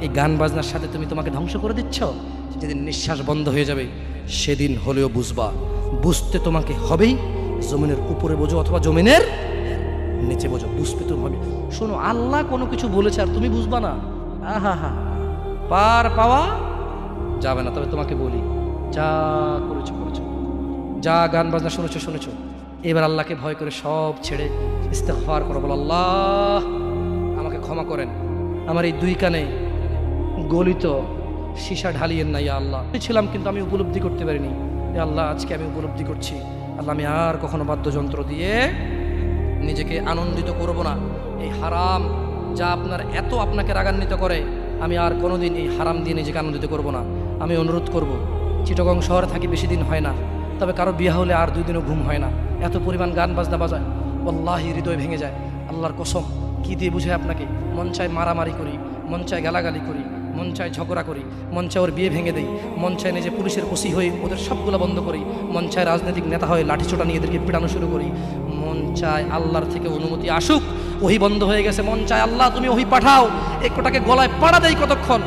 এই গান বাজনার সাথে তুমি তোমাকে ধ্বংস করে দিচ্ছ। যেদিন নিঃশ্বাস বন্ধ হয়ে যাবে সেদিন হলেও বুঝবা, বুঝতে তোমাকে হবেই। জমিনের উপরে বোঝো অথবা জমিনের নিচে বোঝো, বুঝতে তুমি হবে। শোনো, আল্লাহ কোনো কিছু বলেছে আর তুমি বুঝবা না, আহা হা, পার পাওয়া যাবে না। তবে তোমাকে বলি, যা করেছো করেছো, যা গান বাজনা শুনেছো শুনেছো, এবার আল্লাহকে ভয় করে সব ছেড়ে ইস্তেগফার করো। বলো, আল্লাহ আমাকে ক্ষমা করেন, আমার এই দুই কানে গলিত সীসা ঢালিয়েন না ইয়া আল্লাহ। ছিলাম কিন্তু আমি উপলব্ধি করতে পারিনি, এ আল্লাহ আজকে আমি উপলব্ধি করছি। আল্লাহ আমি আর কখনো বাদ্যযন্ত্র দিয়ে নিজেকে আনন্দিত করব না। এই হারাম যা আপনার এত আপনাকে রাগান্বিত করে, আমি আর কোনোদিন এই হারাম দিয়ে নিজেকে আনন্দিত করব না। আমি অনুরোধ করব, চিটাগং শহরে থাকি বেশি দিন হয় না, তবে কারো বিয়ে হলে আর 2 দিনও ঘুম হয় না, এত পরিমাণ গান বাজনা বাজায়, আল্লাহি হৃদয় ভেঙে যায়। আল্লাহর কসম, কি দিয়ে বুঝে আপনাকে? মন চায় মারামারি করি, মন চায় গালাগালি করি, মন চায় ঝগড়া করি, মন চায় ওর বিয়ে ভেঙে দেই, মন চায় নিজে পুলিশের ওসি হয়ে ওদের সবগুলো বন্ধ করি, মন চায় রাজনৈতিক নেতা হয়ে লাঠিচোটা নিয়ে এদেরকে পিটানো শুরু করি, মন চায় আল্লাহর থেকে অনুমতি আসুক, ওহি বন্ধ হয়ে গেছে, মন চায় আল্লাহ তুমি ওহি পাঠাও, একটাকে গলায় পাড়া দেই কতক্ষণ।